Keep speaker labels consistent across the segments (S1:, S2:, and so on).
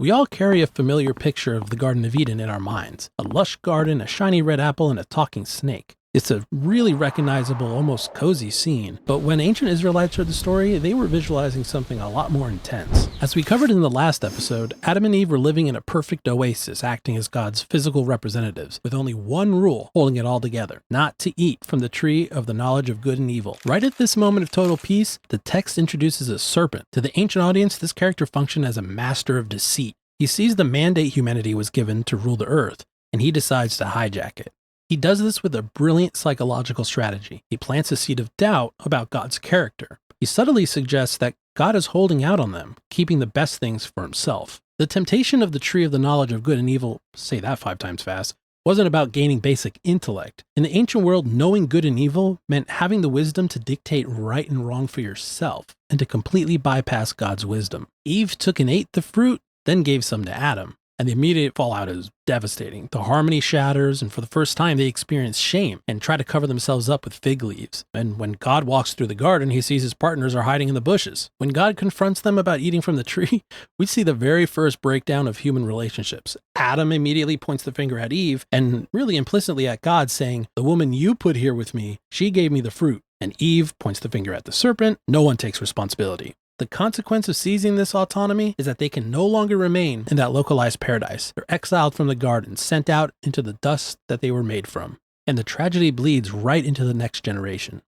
S1: We all carry a familiar picture of the Garden of Eden in our minds. A lush garden, a shiny red apple, and a talking snake. It's a really recognizable, almost cozy scene, but when ancient Israelites heard the story, they were visualizing something a lot more intense. As we covered in the last episode, Adam and Eve were living in a perfect oasis, acting as God's physical representatives, with only one rule holding it all together: not to eat from the tree of the knowledge of good and evil. Right at this moment of total peace, the text introduces a serpent. To the ancient audience, this character functioned as a master of deceit. He sees the mandate humanity was given to rule the earth, and he decides to hijack it. He does this with a brilliant psychological strategy. He plants a seed of doubt about God's character. He subtly suggests that God is holding out on them, keeping the best things for himself. The temptation of the tree of the knowledge of good and evil, say that 5 times fast, wasn't about gaining basic intellect. In the ancient world, knowing good and evil meant having the wisdom to dictate right and wrong for yourself, and to completely bypass God's wisdom. Eve took and ate the fruit, then gave some to Adam. And the immediate fallout is devastating. The harmony shatters, and for the first time, they experience shame and try to cover themselves up with fig leaves. And when God walks through the garden, he sees his partners are hiding in the bushes. When God confronts them about eating from the tree, we see the very first breakdown of human relationships. Adam immediately points the finger at Eve, and really implicitly at God, saying, "The woman you put here with me, she gave me the fruit." And Eve points the finger at the serpent. No one takes responsibility. The consequence of seizing this autonomy is that they can no longer remain in that localized paradise. They're exiled from the garden, sent out into the dust that they were made from. And the tragedy bleeds right into the next generation.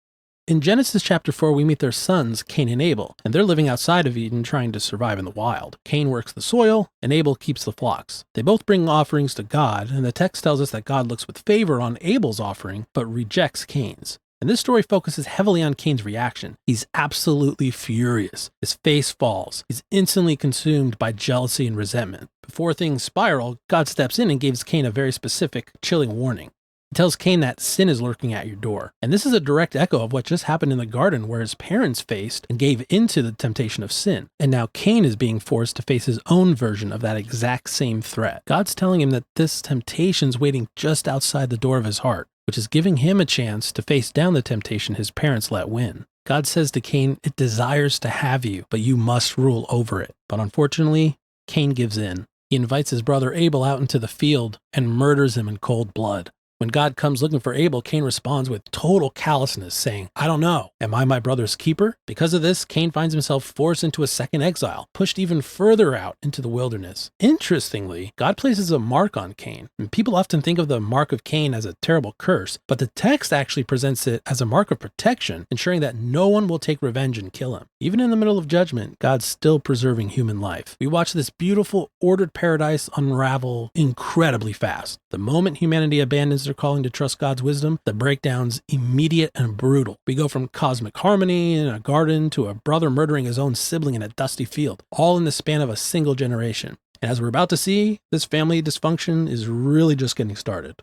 S1: In Genesis chapter 4, we meet their sons, Cain and Abel, and they're living outside of Eden trying to survive in the wild. Cain works the soil, and Abel keeps the flocks. They both bring offerings to God, and the text tells us that God looks with favor on Abel's offering, but rejects Cain's. And this story focuses heavily on Cain's reaction. He's absolutely furious. His face falls. He's instantly consumed by jealousy and resentment. Before things spiral, God steps in and gives Cain a very specific, chilling warning. He tells Cain that sin is lurking at your door. And this is a direct echo of what just happened in the garden, where his parents faced and gave into the temptation of sin. And now Cain is being forced to face his own version of that exact same threat. God's telling him that this temptation's waiting just outside the door of his heart, which is giving him a chance to face down the temptation his parents let win. God says to Cain, "It desires to have you, but you must rule over it." But unfortunately, Cain gives in. He invites his brother Abel out into the field and murders him in cold blood. When God comes looking for Abel, Cain responds with total callousness, saying, "I don't know. Am I my brother's keeper?" Because of this, Cain finds himself forced into a second exile, pushed even further out into the wilderness. Interestingly, God places a mark on Cain, and people often think of the mark of Cain as a terrible curse, but the text actually presents it as a mark of protection, ensuring that no one will take revenge and kill him. Even in the middle of judgment, God's still preserving human life. We watch this beautiful, ordered paradise unravel incredibly fast. The moment humanity abandons their calling to trust God's wisdom, the breakdown's immediate and brutal. We go from cosmic harmony in a garden to a brother murdering his own sibling in a dusty field, all in the span of a single generation. And as we're about to see, this family dysfunction is really just getting started.